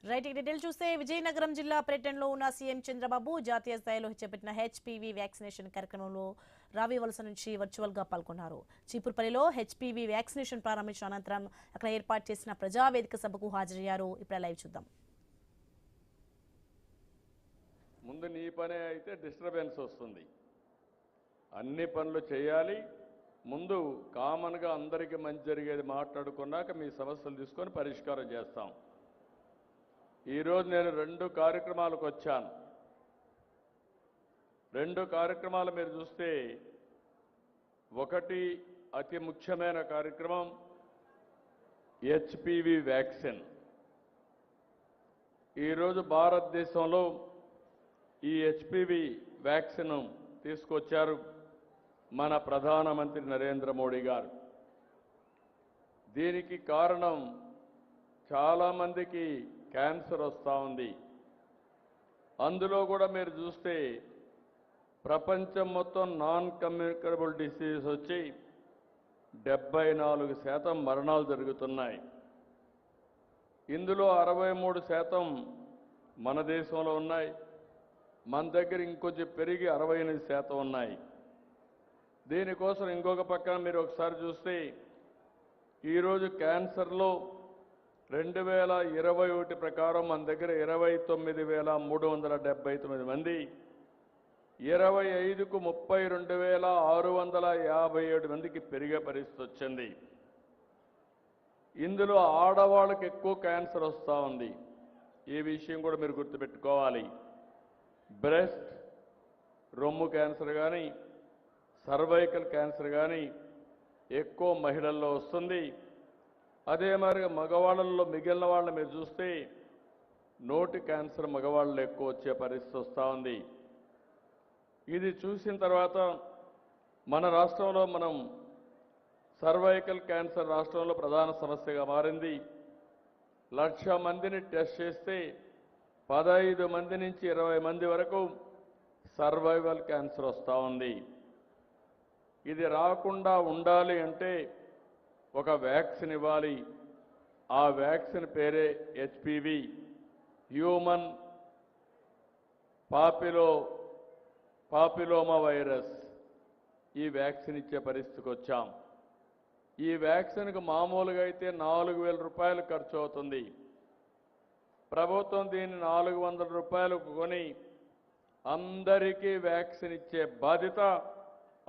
Right detail చూస్తే విజయనగరం జిల్లా పర్యటనలో ఉన్న సీఎం చంద్రబాబు జాతీయ స్థాయిలో చేపట్టిన హెచ్పీవీ వ్యాక్సినేషన్ కార్యక్రమంలో రావివలస నుంచి వర్చువల్ గా పాల్గొన్నారు. చీపురుపల్లిలో హెచ్పీవీ వ్యాక్సినేషన్ ప్రారంభించిన అనంతరం అక్కడ ఏర్పాటు చేసిన ప్రజావేదిక సభకు హాజరయ్యారు. ఇప్పుడు లైవ్ చూద్దాం. ముందు నీ పనే అయితే డిస్టర్బెన్స్ వస్తుంది. అన్ని పనులు చేయాలి. ముందు కామన్గా అందరికీ మంచి జరిగేది మాట్లాడుకున్నాక మీ సమస్యలు తీసుకొని పరిష్కారం చేస్తాం. ఈరోజు నేను 2 కార్యక్రమాలకు వచ్చాను. 2 కార్యక్రమాలు మీరు చూస్తే, ఒకటి అతి ముఖ్యమైన కార్యక్రమం హెచ్పీవీ వ్యాక్సిన్. ఈరోజు భారతదేశంలో ఈ హెచ్పీవీ వ్యాక్సిన్ తీసుకొచ్చారు మన ప్రధానమంత్రి నరేంద్ర మోడీ గారు. దీనికి కారణం చాలామందికి క్యాన్సర్ వస్తూ ఉంది. అందులో కూడా మీరు చూస్తే ప్రపంచం మొత్తం నాన్ కమ్యూనికబుల్ డిసీజ్ వచ్చి 74% మరణాలు జరుగుతున్నాయి. ఇందులో 63% మన దేశంలో ఉన్నాయి. మన దగ్గర ఇంకొంచెం పెరిగి 68% ఉన్నాయి. దీనికోసం ఇంకొక పక్కన మీరు ఒకసారి చూస్తే ఈరోజు క్యాన్సర్లో 2021 ప్రకారం మన దగ్గర 29,379 మంది, 25కు 32,657 మందికి పెరిగే పరిస్థితి వచ్చింది. ఇందులో ఆడవాళ్ళకి ఎక్కువ క్యాన్సర్ వస్తూ ఉంది. ఈ విషయం కూడా మీరు గుర్తుపెట్టుకోవాలి. బ్రెస్ట్, రొమ్ము క్యాన్సర్ కానీ, సర్వైకల్ క్యాన్సర్ కానీ ఎక్కువ మహిళల్లో వస్తుంది. అదే మరి మగవాళ్ళల్లో మిగిలిన వాళ్ళని మీరు చూస్తే నోటి క్యాన్సర్ మగవాళ్ళలో ఎక్కువ వచ్చే పరిస్థితి వస్తూ ఉంది. ఇది చూసిన తర్వాత మన రాష్ట్రంలో మనం సర్వైకల్ క్యాన్సర్ రాష్ట్రంలో ప్రధాన సమస్యగా మారింది. 1,00,000 మందిని టెస్ట్ చేస్తే 15 మంది నుంచి 20 మంది వరకు సర్వైవల్ క్యాన్సర్ వస్తూ ఉంది. ఇది రాకుండా ఉండాలి అంటే ఒక వ్యాక్సిన్ ఇవ్వాలి. ఆ వ్యాక్సిన్ పేరే హెచ్పీవీ, హ్యూమన్ పాపిలోమా వైరస్. ఈ వ్యాక్సిన్ ఇచ్చే పరిస్థితికి వచ్చాం. ఈ వ్యాక్సిన్కు మామూలుగా అయితే 4,000 రూపాయలు ఖర్చు అవుతుంది. ప్రభుత్వం దీన్ని 400 రూపాయలకు కొని అందరికీ వ్యాక్సిన్ ఇచ్చే బాధ్యత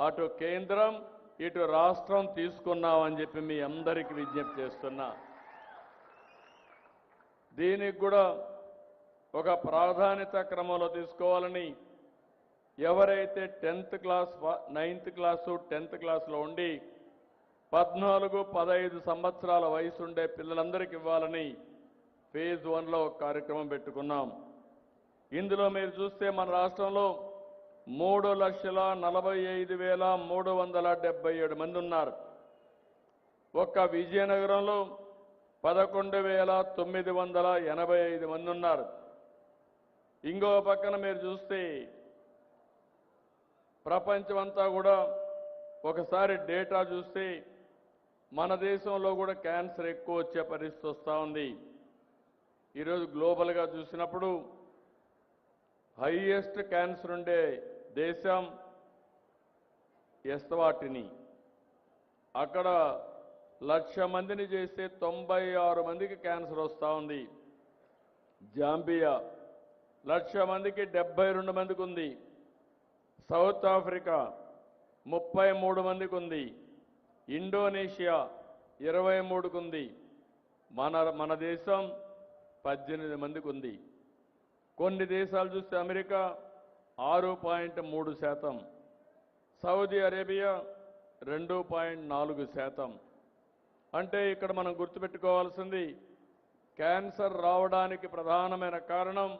అటు కేంద్రం ఇటు రాష్ట్రం తీసుకున్నామని చెప్పి మీ అందరికీ విజ్ఞప్తి చేస్తున్నా. దీనికి కూడా ఒక ప్రాధాన్యత క్రమంలో తీసుకోవాలని ఎవరైతే 10th class 9th class 10th క్లాసులో ఉండి 14-15 సంవత్సరాల వయసు ఉండే పిల్లలందరికీ ఇవ్వాలని ఫేజ్ 1లో ఒక కార్యక్రమం పెట్టుకున్నాం. ఇందులో మీరు చూస్తే మన రాష్ట్రంలో 3,45,377 మంది ఉన్నారు. ఒక్క విజయనగరంలో 11,985 మంది ఉన్నారు. ఇంకో పక్కన మీరు చూస్తే ప్రపంచమంతా కూడా ఒకసారి డేటా చూస్తే మన దేశంలో కూడా క్యాన్సర్ ఎక్కువ వచ్చే పరిస్థితి వస్తూ ఉంది. ఈరోజు గ్లోబల్గా చూసినప్పుడు హైయెస్ట్ క్యాన్సర్ ఉండే దేశం ఎస్వాటిని. అక్కడ 1,00,000 మందిని చేస్తే 96 మందికి క్యాన్సర్ వస్తూ ఉంది. జాంబియా 1,00,000 మందికి 72 మందికి ఉంది. సౌత్ ఆఫ్రికా 33 మందికి ఉంది. ఇండోనేషియా 23కు ఉంది. మన దేశం 18 మందికి ఉంది. కొన్ని దేశాలు చూస్తే అమెరికా 6.3%, సౌదీ అరేబియా 2.4%. అంటే ఇక్కడ మనం గుర్తుపెట్టుకోవాల్సింది క్యాన్సర్ రావడానికి ప్రధానమైన కారణం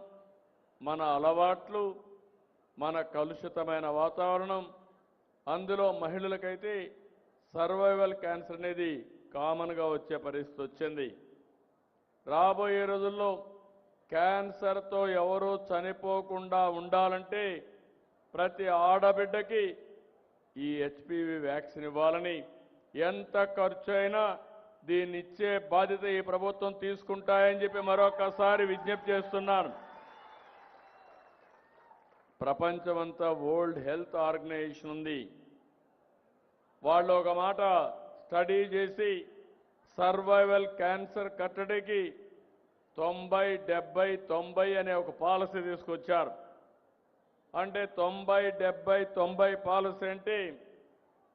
మన అలవాట్లు, మన కలుషితమైన వాతావరణం. అందులో మహిళలకైతే సర్వైవల్ క్యాన్సర్ అనేది కామన్గా వచ్చే పరిస్థితి వచ్చింది. రాబోయే రోజుల్లో క్యాన్సర్తో ఎవరూ చనిపోకుండా ఉండాలంటే ప్రతి ఆడబిడ్డకి ఈ హెచ్పీవీ వ్యాక్సిన్ ఇవ్వాలని ఎంత ఖర్చు అయినా దీన్ని ఇచ్చే బాధ్యత ఈ ప్రభుత్వం తీసుకుంటాయని చెప్పి మరొకసారి విజ్ఞప్తి చేస్తున్నాను. ప్రపంచమంతా వరల్డ్ హెల్త్ ఆర్గనైజేషన్ ఉంది. వాళ్ళు ఒక మాట స్టడీ చేసి సర్వైవల్ క్యాన్సర్ కట్టడికి 90-70-90 అనే ఒక పాలసీ తీసుకొచ్చారు. అంటే 90-70-90 పాలసీ అంటే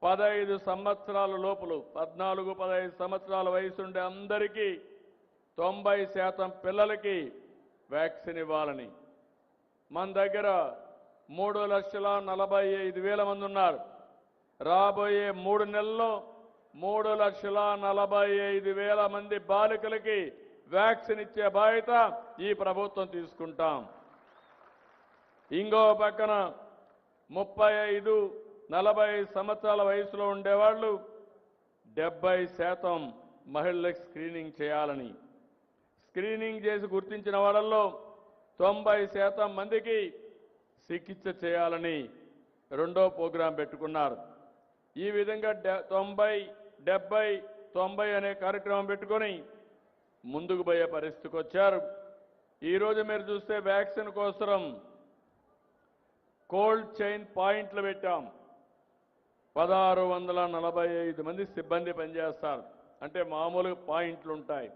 15 సంవత్సరాల లోపల 14-15 సంవత్సరాల వయసు ఉండే అందరికీ 90% పిల్లలకి వ్యాక్సిన్ ఇవ్వాలని. మన దగ్గర 3,45,000 మంది ఉన్నారు. రాబోయే 3 నెలల్లో 3,45,000 మంది బాలికలకి వ్యాక్సిన్ ఇచ్చే బాధ్యత ఈ ప్రభుత్వం తీసుకుంటాం. ఇంకో పక్కన 35-40 సంవత్సరాల వయసులో ఉండేవాళ్ళు 70% మహిళలకు స్క్రీనింగ్ చేయాలని, స్క్రీనింగ్ చేసి గుర్తించిన వాళ్ళల్లో 90% మందికి చికిత్స చేయాలని రెండో ప్రోగ్రాం పెట్టుకున్నారు. ఈ విధంగా 90-70-90 అనే కార్యక్రమం పెట్టుకొని ముందుకు పోయే పరిస్థితికి వచ్చారు. ఈరోజు మీరు చూస్తే వ్యాక్సిన్ కోసం కోల్డ్ చైన్ పాయింట్లు పెట్టాం. 1,645 మంది సిబ్బంది పనిచేస్తారు. అంటే మామూలు పాయింట్లు ఉంటాయి.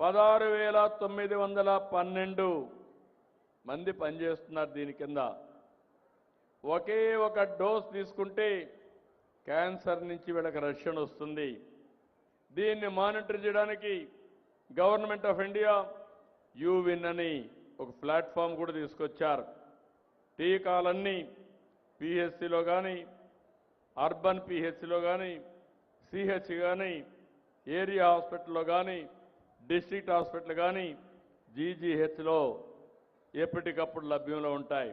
16,912 మంది పనిచేస్తున్నారు దీని కింద. ఒకే ఒక డోస్ తీసుకుంటే క్యాన్సర్ నుంచి వీళ్ళకి రక్షణ వస్తుంది. దీన్ని మానిటర్ చేయడానికి గవర్నమెంట్ ఆఫ్ ఇండియా యూవిన్ అని ఒక ప్లాట్ఫామ్ కూడా తీసుకొచ్చారు. టీకాలన్నీ పిహెచ్సిలో కానీ, అర్బన్ పిహెచ్సిలో కానీ, సిహెచ్ కానీ, ఏరియా హాస్పిటల్లో కానీ, డిస్ట్రిక్ట్ హాస్పిటల్ కానీ, జీజీహెచ్లో ఎప్పటికప్పుడు లభ్యంలో ఉంటాయి.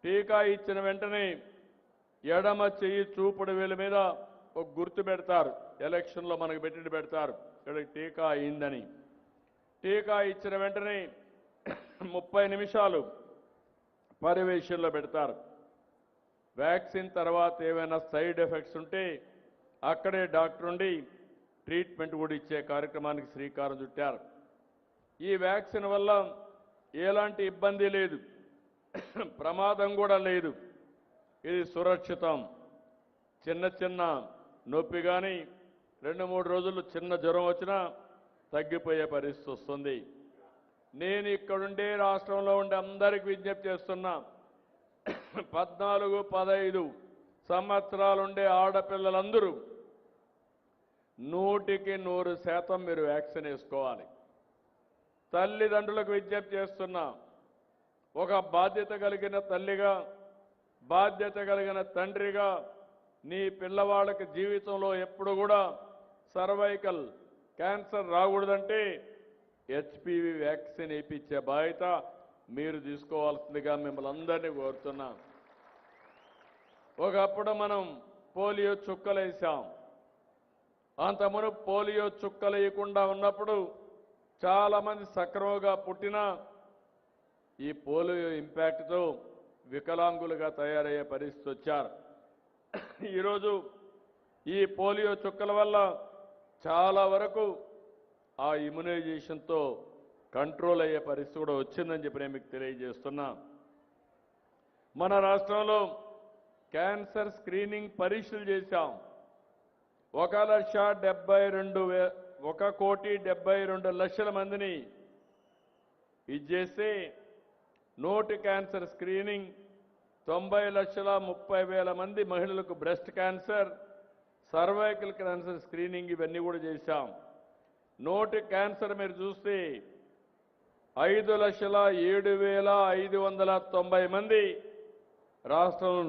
టీకా ఇచ్చిన వెంటనే ఎడమ చెయ్యి చూపుడు వేలు మీద ఒక గుర్తు పెడతారు. ఎలక్షన్లో మనకు పెడతారు ఇక్కడ టీకా అయిందని. టీకా ఇచ్చిన వెంటనే 30 నిమిషాలు పర్యవేక్షణలో పెడతారు. వ్యాక్సిన్ తర్వాత ఏమైనా సైడ్ ఎఫెక్ట్స్ ఉంటే అక్కడే డాక్టర్ ఉండి ట్రీట్మెంట్ కూడా ఇచ్చే కార్యక్రమానికి శ్రీకారం చుట్టారు. ఈ వ్యాక్సిన్ వల్ల ఎలాంటి ఇబ్బంది లేదు, ప్రమాదం కూడా లేదు. ఇది సురక్షితం. చిన్న నొప్పి కానీ 2-3 రోజులు చిన్న జ్వరం వచ్చినా తగ్గిపోయే పరిస్థితి వస్తుంది. నేను ఇక్కడుండే రాష్ట్రంలో ఉండే అందరికీ విజ్ఞప్తి చేస్తున్నా. 14-15 సంవత్సరాలుండే ఆడపిల్లలందరూ 100% మీరు వ్యాక్సిన్ వేసుకోవాలి. తల్లిదండ్రులకు విజ్ఞప్తి చేస్తున్నా. ఒక బాధ్యత కలిగిన తల్లిగా, బాధ్యత కలిగిన తండ్రిగా నీ పిల్లవాళ్ళకి జీవితంలో ఎప్పుడు కూడా సర్వైకల్ క్యాన్సర్ రాకూడదంటే హెచ్పివి వ్యాక్సిన్ వేయించే బాధ్యత మీరు తీసుకోవాల్సిందిగా మిమ్మల్ని అందరినీ కోరుతున్నా. ఒకప్పుడు మనం పోలియో చుక్కలు వేసాం. అంతమును పోలియో చుక్కలు వేయకుండా ఉన్నప్పుడు చాలామంది సక్రమంగా పుట్టినా ఈ పోలియో ఇంపాక్ట్తో వికలాంగులుగా తయారయ్యే పరిస్థితి వచ్చారు. ఈరోజు ఈ పోలియో చుక్కల వల్ల చాలా వరకు ఆ ఇమ్యునైజేషన్తో కంట్రోల్ అయ్యే పరిస్థితి కూడా వచ్చిందని చెప్పి నేను మీకు తెలియజేస్తున్నా. మన రాష్ట్రంలో క్యాన్సర్ స్క్రీనింగ్ పరీక్షలు చేశాం. 1,72,1,72,00,000 మందిని ఇది చేస్తే నోటి క్యాన్సర్ స్క్రీనింగ్ 90,30,000 మంది మహిళలకు breast cancer, cervical cancer screening ఇవన్నీ కూడా చేశాం. నోటి క్యాన్సర్ మీరు చూస్తే 5,07,590 మంది రాష్ట్రంలో